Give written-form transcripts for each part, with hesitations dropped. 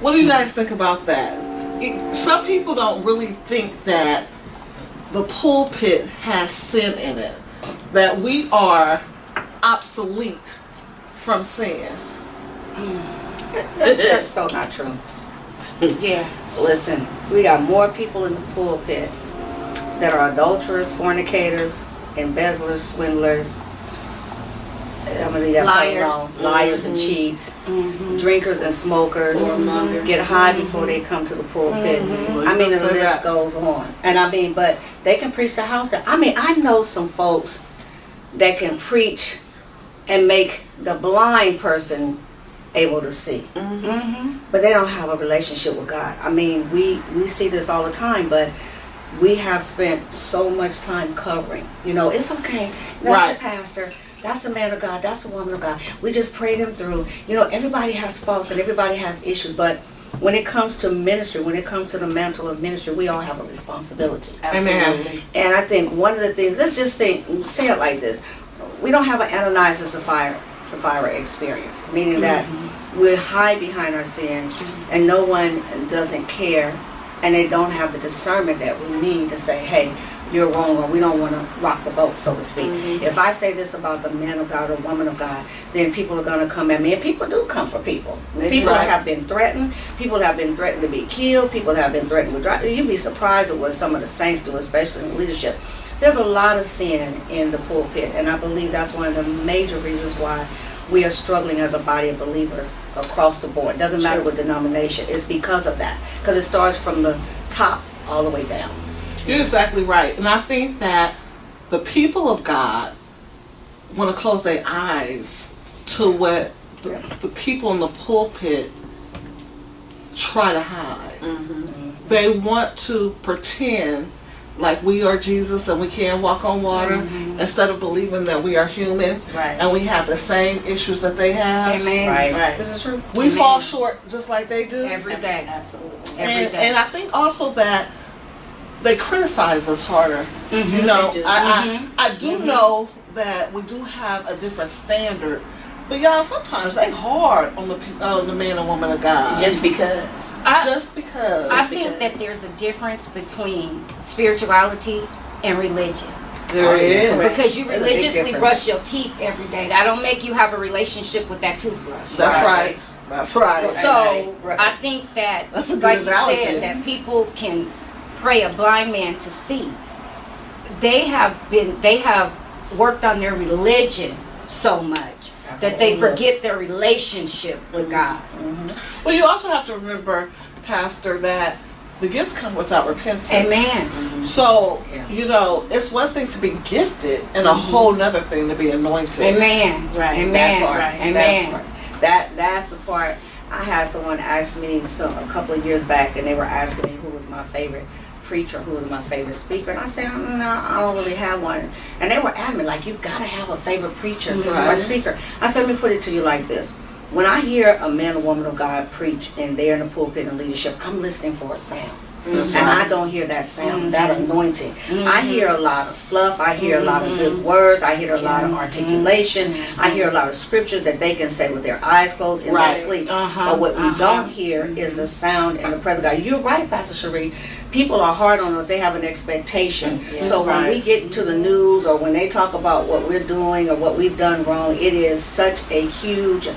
What do you guys think about that? Some people don't really think that the pulpit has sin in it, that we are obsolete from sin. That's so not true. Yeah. Listen, we got more people in the pulpit that are adulterers, fornicators, embezzlers, swindlers. I'm gonna leave that part Liars. alone. Liars and cheats, drinkers and smokers, get high before they come to the pulpit. I mean, the list goes on. And I mean, but they can preach the house down. I mean, I know some folks that can preach and make the blind person able to see. But they don't have a relationship with God. I mean, we see this all the time, but we have spent so much time covering. You know, it's okay. That's the pastor. That's the man of God. That's the woman of God. We just pray them through. You know, everybody has faults and everybody has issues, but when it comes to ministry, when it comes to the mantle of ministry, we all have a responsibility. Amen. And I think one of the things, let's just say it like this. We don't have an Ananias and Sapphira experience, meaning that we're hide behind our sins and no one doesn't care, and they don't have the discernment that we need to say, hey, you're wrong, or we don't want to rock the boat, so to speak. If I say this about the man of God or woman of God, then people are going to come at me, and people do come for people. People have been threatened. People have been threatened to be killed. People have been threatened with drugs. You'd be surprised at what some of the saints do, especially in leadership. There's a lot of sin in the pulpit, and I believe that's one of the major reasons why we are struggling as a body of believers across the board. Doesn't matter what denomination. It's because of that. Because it starts from the top all the way down. You're exactly right. And I think that the people of God want to close their eyes to what the people in the pulpit try to hide. They want to pretend like we are Jesus and we can walk on water instead of believing that we are human and we have the same issues that they have. Amen. Right. This is true. We fall short just like they do. Every day. Absolutely. Every day. And I think also that they criticize us harder. You know, I do know that we do have a different standard, but y'all, sometimes they hard on the man and woman of God. Just because. I think that there's a difference between spirituality and religion. There is. Because you religiously brush your teeth every day. That don't make you have a relationship with that toothbrush. That's right. That's right. So I think that, That's a good like analogy. you said, that people can pray a blind man to see. They have worked on their religion so much that they forget their relationship with God. Well, you also have to remember, Pastor, that the gifts come without repentance. Amen. So, you know, it's one thing to be gifted and a whole nother thing to be anointed. Amen. Right. Amen. That part. Amen. That's the part. I had someone ask me a couple of years back, and they were asking me who was my favorite preacher, who was my favorite speaker, and I said, no, I don't really have one. And they were adamant, like, you've got to have a favorite preacher or a speaker. I said, let me put it to you like this. When I hear a man or woman of God preach and they're in the pulpit and leadership, I'm listening for a sound. I don't hear that sound, that anointing. I hear a lot of fluff. I hear a lot of good words. I hear a lot of articulation. I hear a lot of scriptures that they can say with their eyes closed in their sleep. But what we don't hear is the sound and the presence of God. You're right, Pastor Cherie. People are hard on us. They have an expectation. So when we get into the news or when they talk about what we're doing or what we've done wrong, it is such a huge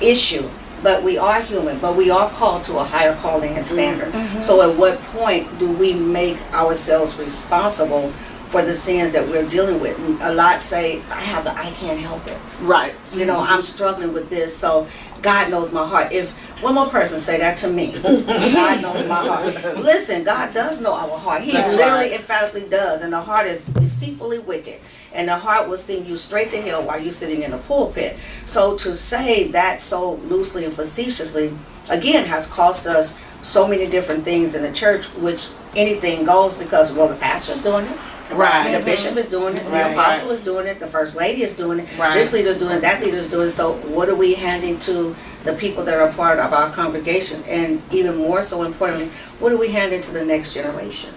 issue. But we are human, but we are called to a higher calling and standard. So at what point do we make ourselves responsible for the sins that we're dealing with? And a lot say, I can't help it. Right. You know, I'm struggling with this, so God knows my heart. If one more person say that to me, God knows my heart. Listen, God does know our heart. He literally emphatically does, and the heart is deceitfully wicked. And the heart will send you straight to hell while you're sitting in the pulpit. So to say that so loosely and facetiously, again, has cost us so many different things in the church, which anything goes because, well, the pastor's doing it. Right. The bishop is doing it. The apostle is doing it. The first lady is doing it. This leader is doing it. That leader is doing it. So what are we handing to the people that are part of our congregation? And even more so importantly, what are we handing to the next generation?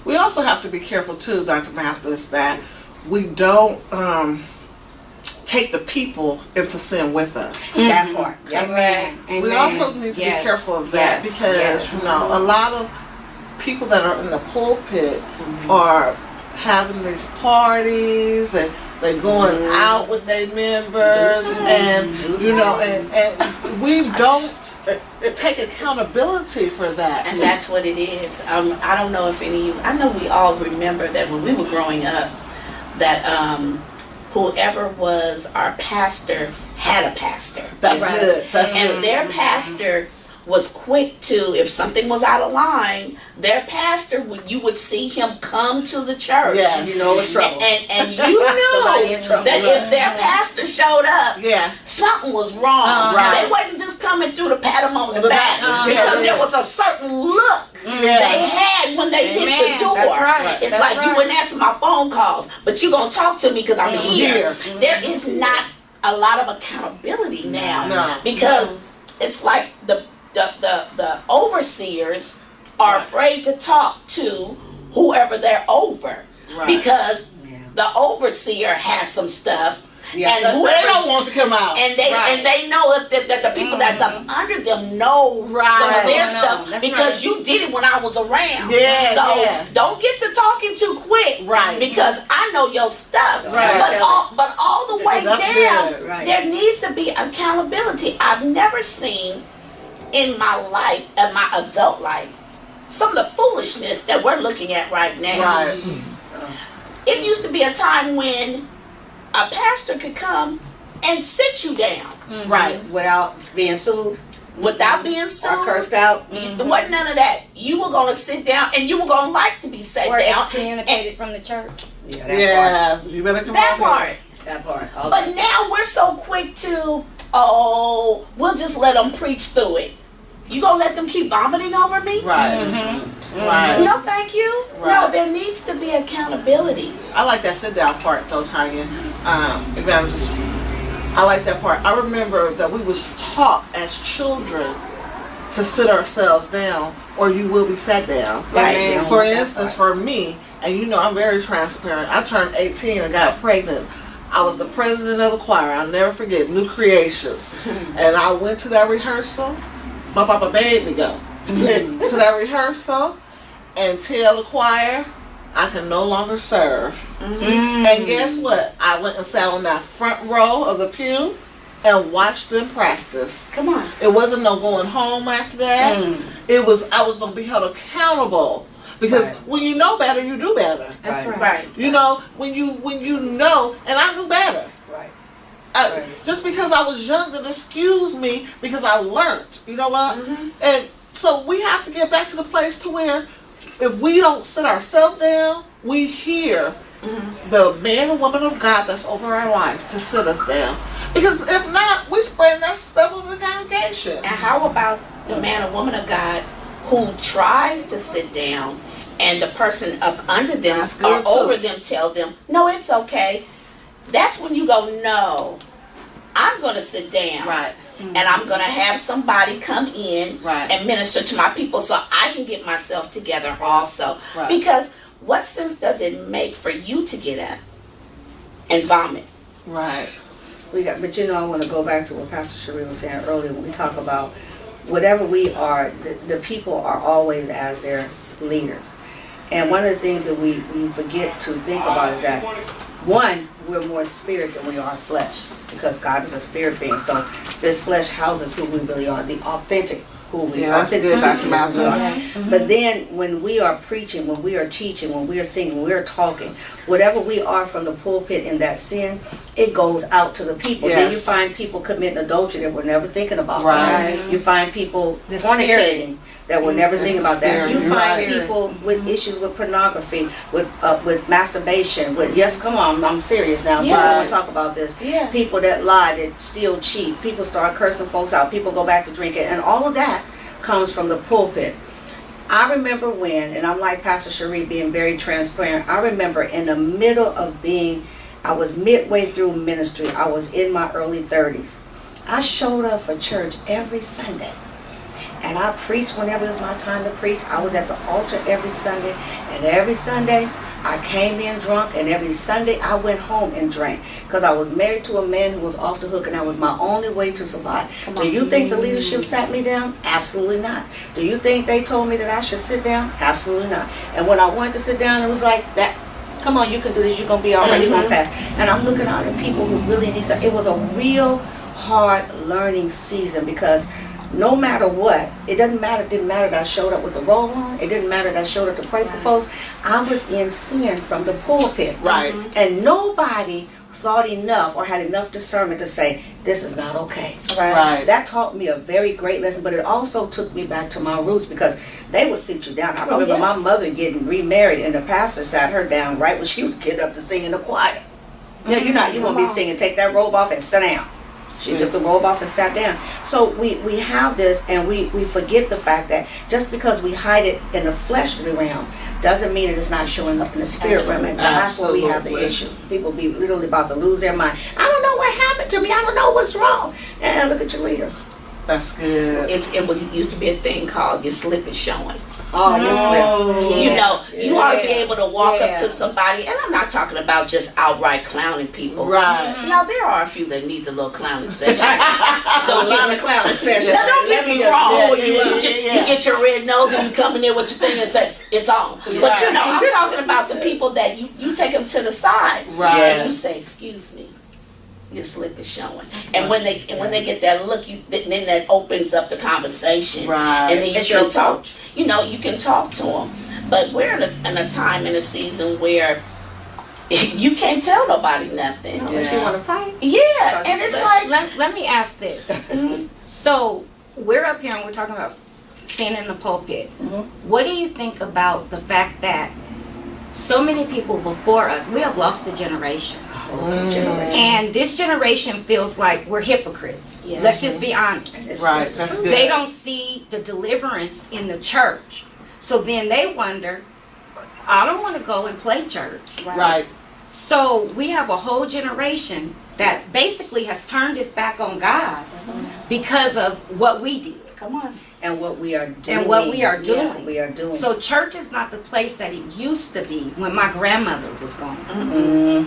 We also have to be careful, too, Dr. Mathis, that we don't take the people into sin with us. That part. Amen. We Amen. also need to Yes. be careful of that Yes. because Yes. you know a lot of people that are in the pulpit are having these parties and they're going out with their members and you know and we don't take accountability for that. And that's what it is. I don't know if any of you, I know we all remember that when we were growing up, that whoever was our pastor had a pastor. That's Right. good. That's And good. their pastor was quick to, if something was out of line, their pastor, when you would see him come to the church, Yes. You know it's trouble. and you Somebody knew in trouble. that if their pastor showed up, Yeah. something was wrong. Right. They wasn't just coming through to pat him on the The back back. because Yeah. there was a certain look Yeah. they had when they hit Amen. the door. That's right. It's That's like you right. wouldn't answer my phone calls, but you gonna talk to me because I'm here. There is not a lot of accountability now No. because it's like the overseers are afraid to talk to whoever they're over Right. because Yeah. the overseer has some stuff Yeah. and They whoever don't want to come out. and they know that the people that's up under them know Right. some of their No, stuff that's because right. you did it when I was around. Yeah, So yeah. don't get to talking too quick. Right. Because I know your stuff. Right. But all the way That's down, good. Right. there needs to be accountability. I've never seen in my life, in my adult life, some of the foolishness that we're looking at right now. Right. It used to be a time when a pastor could come and sit you down Right. Without being sued without being sued. or cursed out. There wasn't none of that. You were gonna sit down and you were gonna like to be sat Or down. excommunicated from the church. Yeah, that Yeah. You better come That on here. part. That part. Okay. But now we're so quick to, we'll just let them preach through it. You gonna let them keep vomiting over me? Right. Right. No, thank you. Right. No, there needs to be accountability. I like that sit down part though, Tanya. Evangelist. I like that part. I remember that we was taught as children to sit ourselves down or you will be sat down. Right. Amen. For instance, for me, and you know I'm very transparent, I turned 18 and got pregnant. I was the president of the choir. I'll never forget, New Creations. And I went to that rehearsal. My papa made me go to that rehearsal and tell the choir I can no longer serve. And guess what? I went and sat on that front row of the pew and watched them practice. Come on. It wasn't no going home after that. It was I was going to be held accountable because Right. when you know better, you do better. That's Right. right. Right. You know, when you know, and I knew better. Right. I, just because I was young, then excuse me because I learned. You know what? And so we have to get back to the place to where if we don't sit ourselves down, we hear the man or woman of God that's over our life to sit us down. Because if not, we spread that stuff over the congregation. And how about the man or woman of God who tries to sit down and the person up under them That's or good, too. over them tell them, no, it's okay. That's when you go, no, I'm going to sit down. Right. And I'm going to have somebody come in Right. and minister to my people so I can get myself together also. Right. Because what sense does it make for you to get up and vomit? Right. But you know, I want to go back to what Pastor Cherie was saying earlier when we talk about whatever we are, the people are always as their leaders. And one of the things that we forget to think about is that, one, we're more spirit than we are flesh because God is a spirit being. So this flesh houses who we really are, the authentic who we Yeah, are. that's good, Dr. Malcolm. But then when we are preaching, when we are teaching, when we are singing, when we are talking, whatever we are from the pulpit in that sin, it goes out to the people. Then you Yes. find people committing adultery that we're never thinking about. Right. You find people The fornicating that we're never It's thinking the about that. spirit. You You're find right. people with issues with pornography, with masturbation, with come on, I'm serious now. So I Yeah. want to talk about this. Yeah. People that lie, that steal, cheat. People start cursing folks out. People go back to drinking, and all of that comes from the pulpit. I remember when, and I'm like Pastor Cherie being very transparent, I remember in the middle of I was midway through ministry. I was in my early 30s. I showed up for church every Sunday. And I preached whenever it was my time to preach. I was at the altar every Sunday. And every Sunday, I came in drunk, and every Sunday I went home and drank because I was married to a man who was off the hook, and that was my only way to survive. Do you think the leadership sat me down? Absolutely not. Do you think they told me that I should sit down? Absolutely not. And when I wanted to sit down, it was like that. Come on, you can do this. You're gonna be all right. You're gonna pass. And I'm looking out at people who really need something. It was a real hard learning season because no matter what, it didn't matter that I showed up with the robe on. It didn't matter that I showed up to pray for folks. I was in sin from the pulpit. Right. And nobody thought enough or had enough discernment to say, this is not okay. Right. That taught me a very great lesson, but it also took me back to my roots because they would sit you down. I remember my mother getting remarried and the pastor sat her down right when she was getting up to sing in the choir. No, you're going to be singing. Take that robe off and sit down. She took the robe off and sat down. So we have this, and we forget the fact that just because we hide it in the fleshly realm doesn't mean that it's not showing up in the spirit realm. And that's where we have the issue. People be literally about to lose their mind. I don't know what happened to me. I don't know what's wrong. And look at your leader. That's good. It used to be a thing called your slip is showing. Oh, your slip. You know, you ought to be able to walk up to somebody, and I'm not talking about just outright clowning people. Right. Now, there are a few that needs a little clowning session. Don't give me a clowning session. Now, don't get me wrong. Yeah. You get your red nose and you come in there with your thing and say, it's on. But, you know, I'm talking about the people that you take them to the side. Right. And you say, excuse me. Your slip is showing, and when they get that look, then that opens up the conversation, right? And then you can talk. You know, you can talk to them. But we're in a time in a season where you can't tell nobody nothing unless you want to fight. Yeah, and it's like let me ask this. So we're up here and we're talking about sin in the pulpit. What do you think about the fact that so many people before us, we have lost a generation. And this generation feels like we're hypocrites. Yeah. Let's just be honest. Right, that's good. They don't see the deliverance in the church. So then they wonder, I don't want to go and play church. Right. So we have a whole generation that basically has turned its back on God because of what we did. Come on. And what we are doing. And what we are doing. Yeah, we are doing. So church is not the place that it used to be when my grandmother was gone.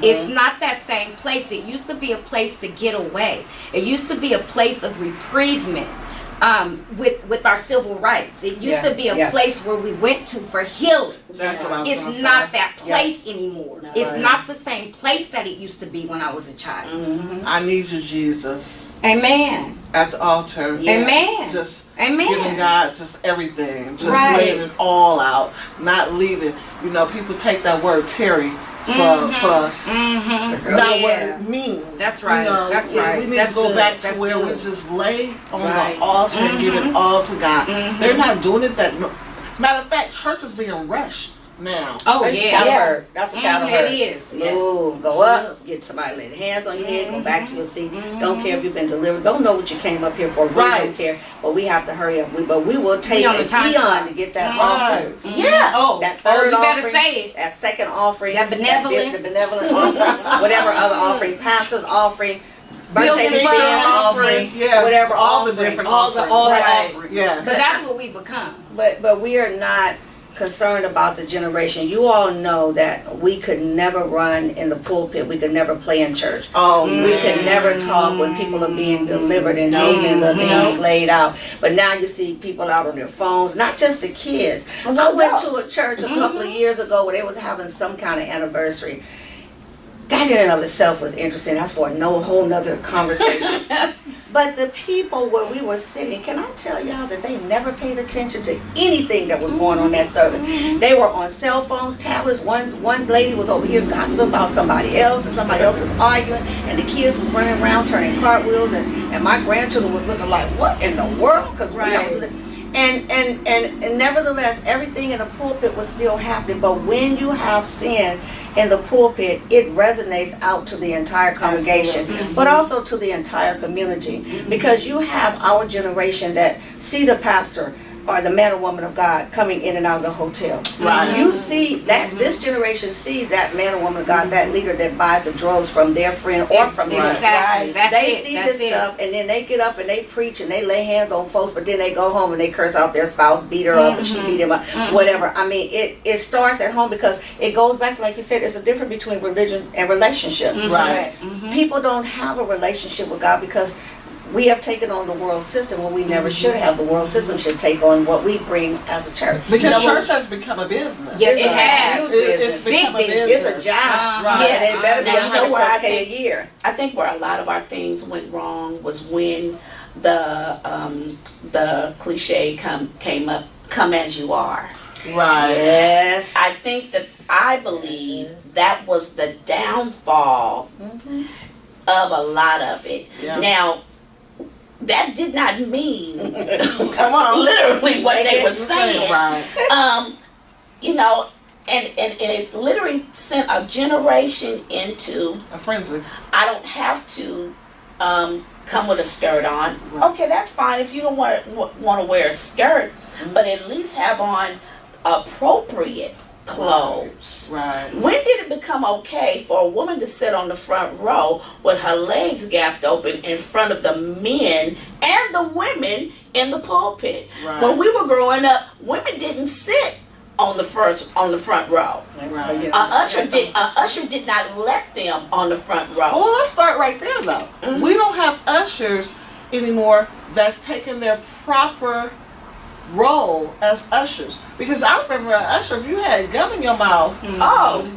It's not that same place. It used to be a place to get away. It used to be a place of reprievement with our civil rights. It used to be a place where we went to for healing. That's what I was It's not that place anymore. No, it's not the same place that it used to be when I was a child. I need you, Jesus. Amen. At the altar. Amen. Just Amen. giving God just everything. Just laying it all out. Not leaving. You know, people take that word Terry for not what it means. That's right. You know, that's right. We need that's to go good. back to that's where good. we just lay on the altar and give it all to God. They're not doing it that. Matter of fact, church is being rushed now. Oh, that's yeah. That's a cattle herd. It is. Move, go up, get somebody, lay their hands on your head, go back to your seat. Don't care if you've been delivered. Don't know what you came up here for. We don't care. But we have to hurry up. But we will take an eon to get that offering. Yeah. Oh, that third you better offering, say it. that second offering, that benevolence, the benevolent offering, whatever other offering, pastor's offering, birthday offering, whatever all offering, the different offerings. Yeah. Because that's what we become. But we are not concerned about the generation. You all know that we could never run in the pulpit. We could never play in church. We could never talk when people are being delivered and demons are being slayed out. But now you see people out on their phones, not just the kids. I went to a church a couple of years ago where they was having some kind of anniversary. That in and of itself was interesting. That's for a whole nother conversation. But the people where we were sitting, can I tell y'all that they never paid attention to anything that was going on that service? They were on cell phones, tablets. One lady was over here gossiping about somebody else, and somebody else was arguing, and the kids was running around turning cartwheels, and my grandchildren was looking like, what in the world? Because we don't do that. And nevertheless, everything in the pulpit was still happening. But when you have sin in the pulpit, it resonates out to the entire congregation, but also to the entire community. Because you have our generation that see the pastor or the man or woman of God coming in and out of the hotel. Right. You see that this generation sees that man or woman of God, that leader that buys the drugs from their friend or from them. Exactly. That's They it. see That's this it. stuff, and then they get up and they preach and they lay hands on folks, but then they go home and they curse out their spouse, beat her up, and she beat him up, whatever. I mean, it starts at home, because it goes back, like you said, it's a difference between religion and relationship. Right. People don't have a relationship with God because we have taken on the world system when we never should have. The world system should take on what we bring as a church. Because church has become a business. Yes, It's it a has. huge It's business. become a Big business. It's a job. Right. Yeah, they better be Now, you know 100 where I plus K a think- year. I think where a lot of our things went wrong was when the cliche come as you are. Right. Yes. I believe that was the downfall of a lot of it. Yeah. Now, that did not mean Come on. literally what they were saying. Right. You know, and it literally sent a generation into, A frenzy. I don't have to come with a skirt on. Right. Okay, that's fine if you don't want to wear a skirt, but at least have on appropriate clothes. Right. When did it become okay for a woman to sit on the front row with her legs gapped open in front of the men and the women in the pulpit? Right. When we were growing up, women didn't sit on the front row. Right. A usher did not let them on the front row. Well, let's start right there, though. We don't have ushers anymore that's taking their proper role as ushers. Because I remember an usher, if you had gum in your mouth, Oh,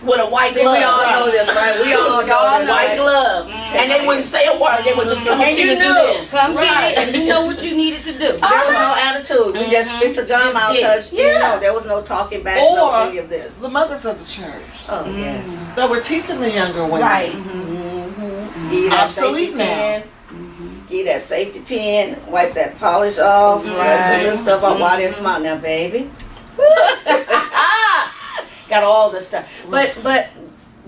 with a white See, glove. we all know this, right? We all know Y'all this. know White it. glove. And they wouldn't say a word. They would just And continue you to do knew. this. Come Right. get it, and you know what you needed to do. There was no attitude. We just spit the gum Just out did. because you know there was no talking back, no or any of this. the mothers of the church Oh yes. that were teaching the younger women. Right. Give you that Obsolete safety now. pin. Give you that safety pin. Wipe that polish off. Wipe Right. the lip stuff off while they smile. Now, baby. Got all this stuff. But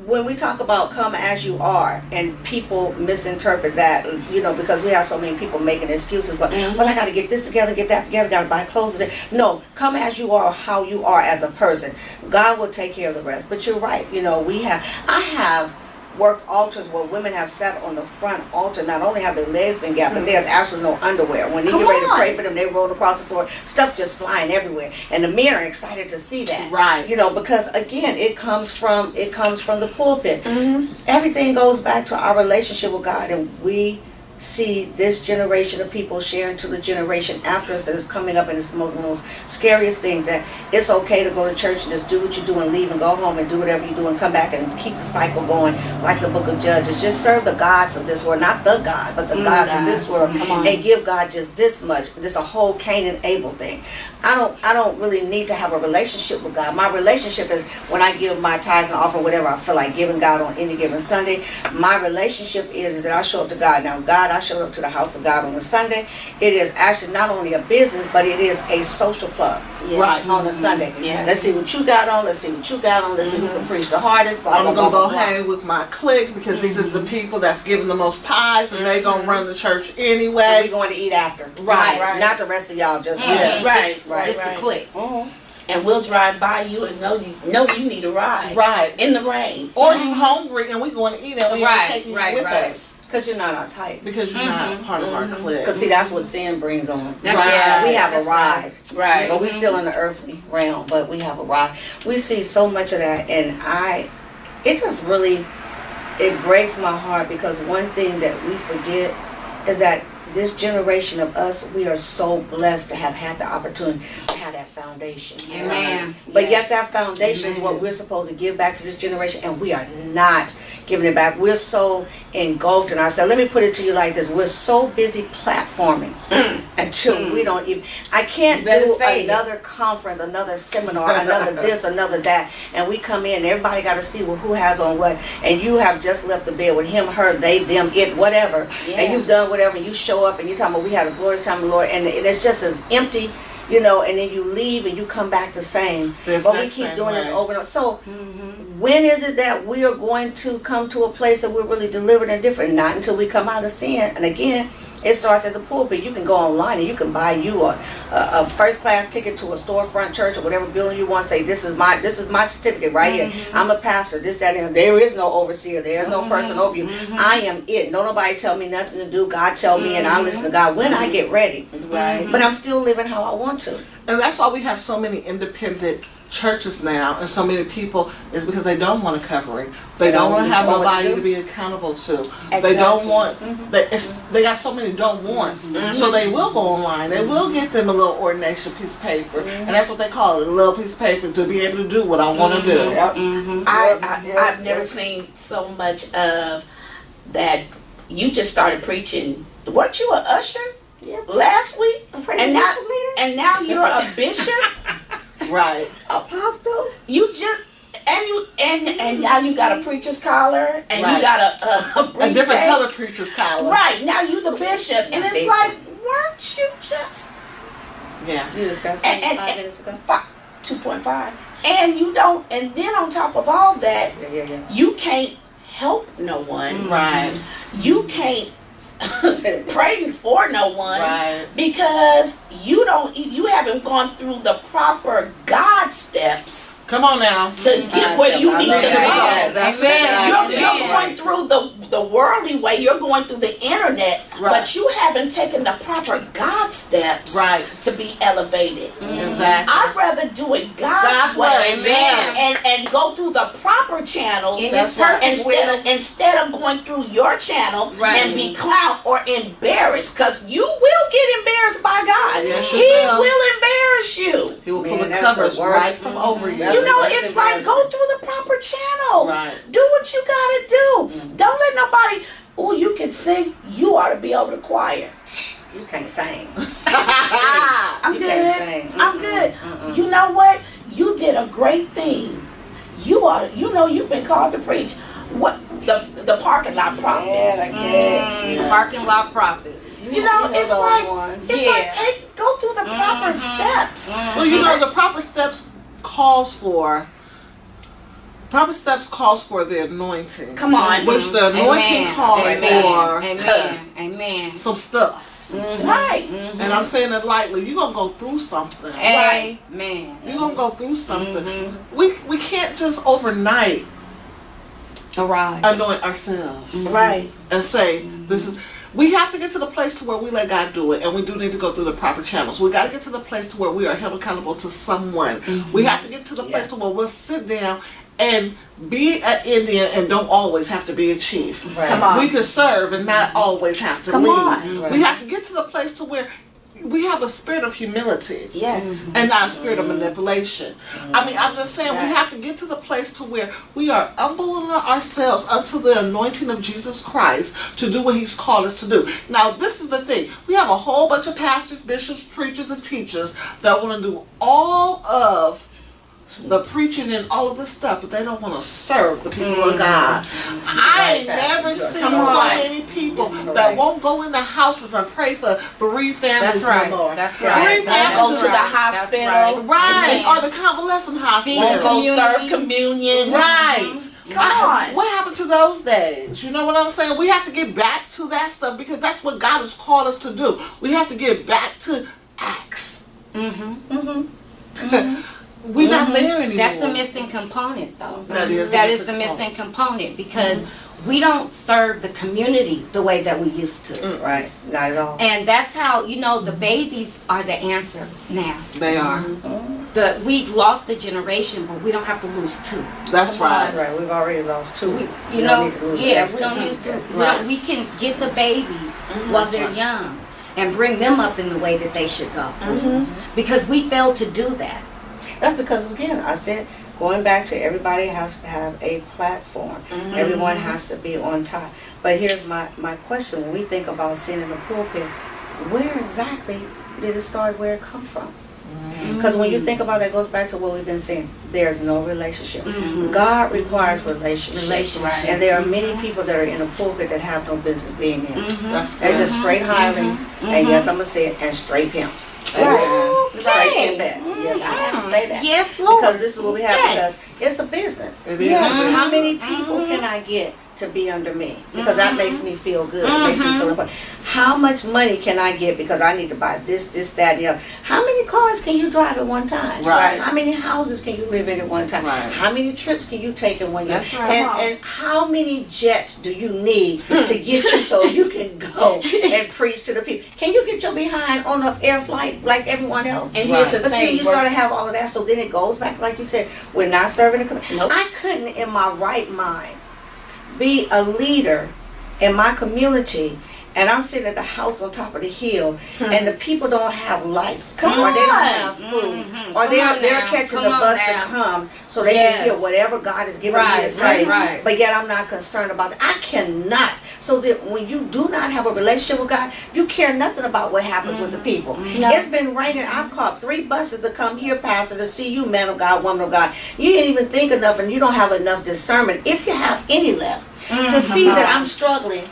when we talk about come as you are, and people misinterpret that, you know, because we have so many people making excuses, but well, I got to get this together, get that together, got to buy clothes today. No, come as you are, how you are as a person. God will take care of the rest. But you're right. You know, I have worked altars where women have sat on the front altar. Not only have their legs been gapped, but there's absolutely no underwear. When they Come get ready to on. pray for them, they roll across the floor, stuff just flying everywhere, and the men are excited to see that. Right. You know, because again, it comes from the pulpit. Everything goes back to our relationship with God, and we see this generation of people sharing to the generation after us that is coming up, and it's the most scariest things, that it's okay to go to church and just do what you do and leave and go home and do whatever you do and come back and keep the cycle going, like the book of Judges. Just serve the gods of this world, not the God, but the gods of this world, and give God just this much. This a whole Cain and Abel thing. I don't really need to have a relationship with God. My relationship is when I give my tithes and offering, whatever I feel like giving God on any given Sunday. My relationship is that I show up to God. Now, God, I showed up to the house of God on a Sunday. It is actually not only a business, but it is a social club. Right. On a Sunday. Yeah. Let's see what you got on. Let's see what you got on. Let's see who can preach the hardest. Blah, blah, I'm blah, gonna go blah, blah. hang with my clique because these is the people that's giving the most tithes, and they gonna run the church And anyway. we going to eat after. Right. Not the rest of y'all, just Yes. Right. Just the click. And we'll drive by you and know you need a ride. Right. In the rain. Or you hungry and we going to eat and we Right, ain't taking right, you with right. us Because you're not our type. because you're not part of our clique. Because see, that's what sin brings on. That's right. We have That's arrived. Right. But we're still in the earthly realm, but we have arrived. We see so much of that, and it just really, it breaks my heart, because one thing that we forget is that this generation of us, we are so blessed to have had the opportunity to have that foundation. Amen. But yet that foundation is what we're supposed to give back to this generation, and we are not giving it back. We're so engulfed in ourselves. Let me put it to you like this. We're so busy platforming until we don't even, I can't You better do say it. another conference, another seminar, another this, another that, and we come in, everybody got to see who has on what, and you have just left the bed with him, her, they, them, it, whatever, and you've done whatever, and you show up and you're talking about we had a glorious time of the Lord, and it's just as empty, you know, and then you leave and you come back the same. The But we exact keep same doing this way. over and over. So when is it that we are going to come to a place that we're really delivered and different? Not until we come out of sin. And again, It starts at the pulpit. You can go online and you can buy you a first class ticket to a storefront church or whatever building you want. Say this is my certificate right here. I'm a pastor. This, that, and there is no overseer. There is no person over you. I am it. No nobody tell me nothing to do. God tell me, and I listen to God when I get ready. Right. But I'm still living how I want to. And that's why we have so many independent churches now and so many people, is because they don't want a covering. They don't want to have nobody to be accountable to. Exactly. They don't want, they got so many don't wants. So they will go online. They will get them a little ordination piece of paper. And that's what they call it, a little piece of paper to be able to do what I want to do. I've never seen so much of that. You just started preaching. Weren't you an usher last week? And now you're a bishop. Right. Apostle. You just and now you got a preacher's collar and Right. you got a different color preacher's collar. Right, now you the bishop, and it's like, weren't you just Yeah. You just got something 5 minutes ago. 2.5? And you don't, and then on top of all that, Yeah. you can't help no one. Right. You can't pray for no one, Right. because you haven't gone through the proper God steps Come on now. to get where you need to go. That's Amen. it. You're going through the worldly way. You're going through the internet, Right. but you haven't taken the proper God steps Right. to be elevated. Exactly. I'd rather do it God's way, Amen. and go through the proper channels In His perfect instead of going through your channel Right. and be clowned or embarrassed, because you will get embarrassed by God. Yes, you He will. will embarrass you. He will pull Man, the that's covers the worst. right from over you. You know, That's it's like, go through the proper channels. Right. Do what you gotta do. Don't let nobody, oh, you can sing, you ought to be over the choir. You can't sing. I'm You good. can't sing. I'm good. You know what? You did a great thing. You are, you've been called to preach. What the parking lot prophets. Yeah, I get it. Yeah. Parking lot prophets. You know, it's those like ones. it's Yeah. like go through the proper steps. Well, you know, the proper steps calls for the anointing. Come on. Which the anointing Amen. calls Amen. for Amen. some stuff. Right. And I'm saying it lightly. You're going to go through something. Amen. You're going to go through something. We can't just overnight Arrive. anoint ourselves. Right. And say, this is... We have to get to the place to where we let God do it, and we do need to go through the proper channels. We got to get to the place to where we are held accountable to someone. We have to get to the place to where we'll sit down and be an Indian and don't always have to be a chief. Right. Come on. We can serve and not always have to Come lead. on. Right. We have to get to the place to where we have a spirit of humility. Yes. And not a spirit of manipulation. I mean, I'm just saying, we have to get to the place to where we are humbling ourselves unto the anointing of Jesus Christ to do what He's called us to do. Now, this is the thing. We have a whole bunch of pastors, bishops, preachers, and teachers that want to do all of the preaching and all of this stuff, but they don't want to serve the people of God. I ain't never seen Come so on. many people that won't go in the houses and pray for bereaved families That's right. no more. That's right. Bereaved That's families Go is to the right. hospital. That's right. right, Amen. or the convalescent hospital. Won't Go Community. serve communion. Right. Come on. What happened to those days? You know what I'm saying? We have to get back to that stuff because that's what God has called us to do. We have to get back to Acts. We're not there anymore. That's the missing component, though. That is the missing component because we don't serve the community the way that we used to. Right. Not at all. And that's how, the babies are the answer now. They are. We've lost the generation, but we don't have to lose two. That's right. Right. We've already lost two. We, We don't need to lose the yeah, next we don't two. use to. Right. We can get the babies while they're young and bring them up in the way that they should go. Because we failed to do that. That's because, again, I said, going back to everybody has to have a platform. Everyone has to be on top. But here's my question. When we think about sin in the pulpit, where exactly did it start, where it come from? Because when you think about that, it goes back to what we've been saying. There's no relationship. God requires relationship. And there are many people that are in the pulpit that have no business being in. They're just straight hirelings, and yes, I'm going to say it, and straight pimps. Right. Straight pimpets. Yes, I have to say that. Yes, Lord. Because this is what we have, Okay. because it's a business. It is. How many people can I get to be under me because that makes me feel good. It makes me feel important. How much money can I get because I need to buy this, that, and the other? How many cars can you drive at one time? Right. How many houses can you live in at one time? Right. How many trips can you take in 1 year? That's right. And how many jets do you need to get you so you can go and preach to the people? Can you get your behind on an air flight like everyone else? And here's the But see, thing, you start to have all of that, so then it goes back, like you said, we're not serving the community. Nope. I couldn't, in my right mind, be a leader in my community, and I'm sitting at the house on top of the hill, and the people don't have lights, or they don't have food, or they're catching the bus to come so they can hear whatever God is giving me to say. Right. But yet I'm not concerned about that. I cannot. So that when you do not have a relationship with God, you care nothing about what happens with the people. No. It's been raining. I've caught 3 buses to come here, Pastor, to see you, man of God, woman of God. You didn't even think enough, and you don't have enough discernment, if you have any left, to see that I'm struggling.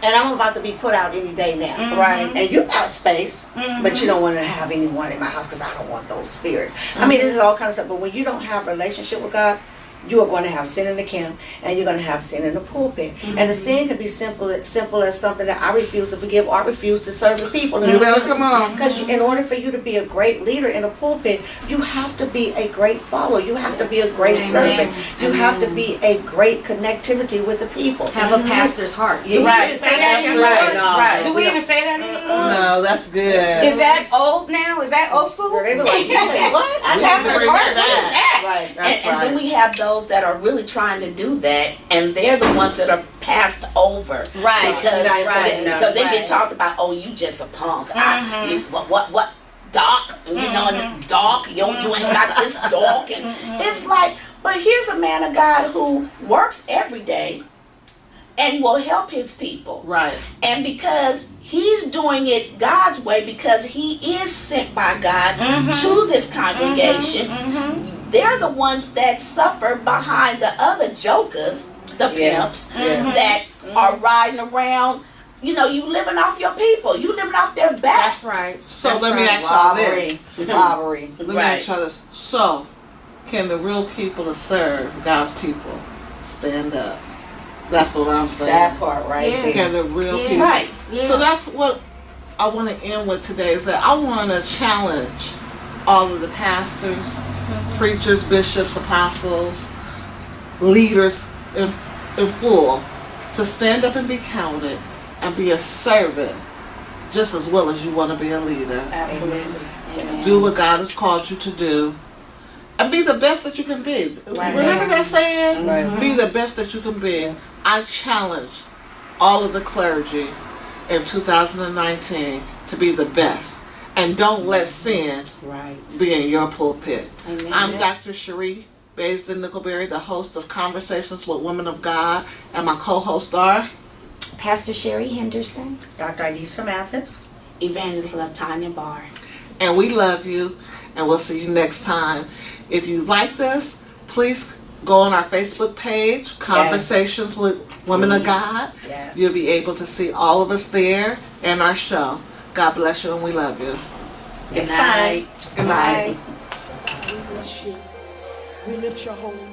And I'm about to be put out any day now. Right. And you got space, but you don't want to have anyone in my house because I don't want those spirits. I mean, this is all kind of stuff. But when you don't have a relationship with God, you are going to have sin in the camp, and you're going to have sin in the pulpit. And the sin can be simple as something that I refuse to forgive, or I refuse to serve the people. You better come on. Because in order for you to be a great leader in a pulpit, you have to be a great follower. You have to be a great servant. You have to be a great connectivity with the people. Have a pastor's heart. Do we Right. even say that anymore? Right. No, Right. Do we even say that anymore? No, that's good. Is that old now? Is that old school? Girl, they be like, you say what? We I have to never bring heard that that. back. Right. That's and then right. we have those that are really trying to do that, and they're the ones that are passed over. Right. Because Right. because they Right. get talked about. Oh, you just a punk. What? Doc? You know, and doc. You ain't got this doc, and it's like. But here's a man of God who works every day, and will help his people. Right. And because he's doing it God's way, because he is sent by God to this congregation, they're the ones that suffer behind the other jokers, the pimps, that are riding around. You know, you living off your people. You living off their backs. That's right. So That's let me right. ask y'all this. Robbery. Let me Right. ask y'all this. So, can the real people that serve God's people stand up? That's what I'm saying. That part right Yeah. there. Can the real Yeah. people? Right. Yeah. So that's what I want to end with today, is that I want to challenge all of the pastors, preachers, bishops, apostles, leaders in full to stand up and be counted and be a servant just as well as you want to be a leader. Absolutely. Amen. Do what God has called you to do and be the best that you can be. Right. Remember that saying? Right. Be the best that you can be. I challenge all of the clergy in 2019 to be the best. And don't let sin Right. be in your pulpit. Amen. I'm Dr. Cherie Baisden Nickelberry, the host of Conversations with Women of God, and my co-hosts are Pastor Sherry Henderson. Dr. Idisa Mathis. Evangelist Latanya Barr. and we love you, and we'll see you next time. If you liked us, please go on our Facebook page, Conversations with Women of God. Yes. You'll be able to see all of us there and our show. God bless you, and we love you. Good night. Good night. Bye. We bless you. We lift your holy name.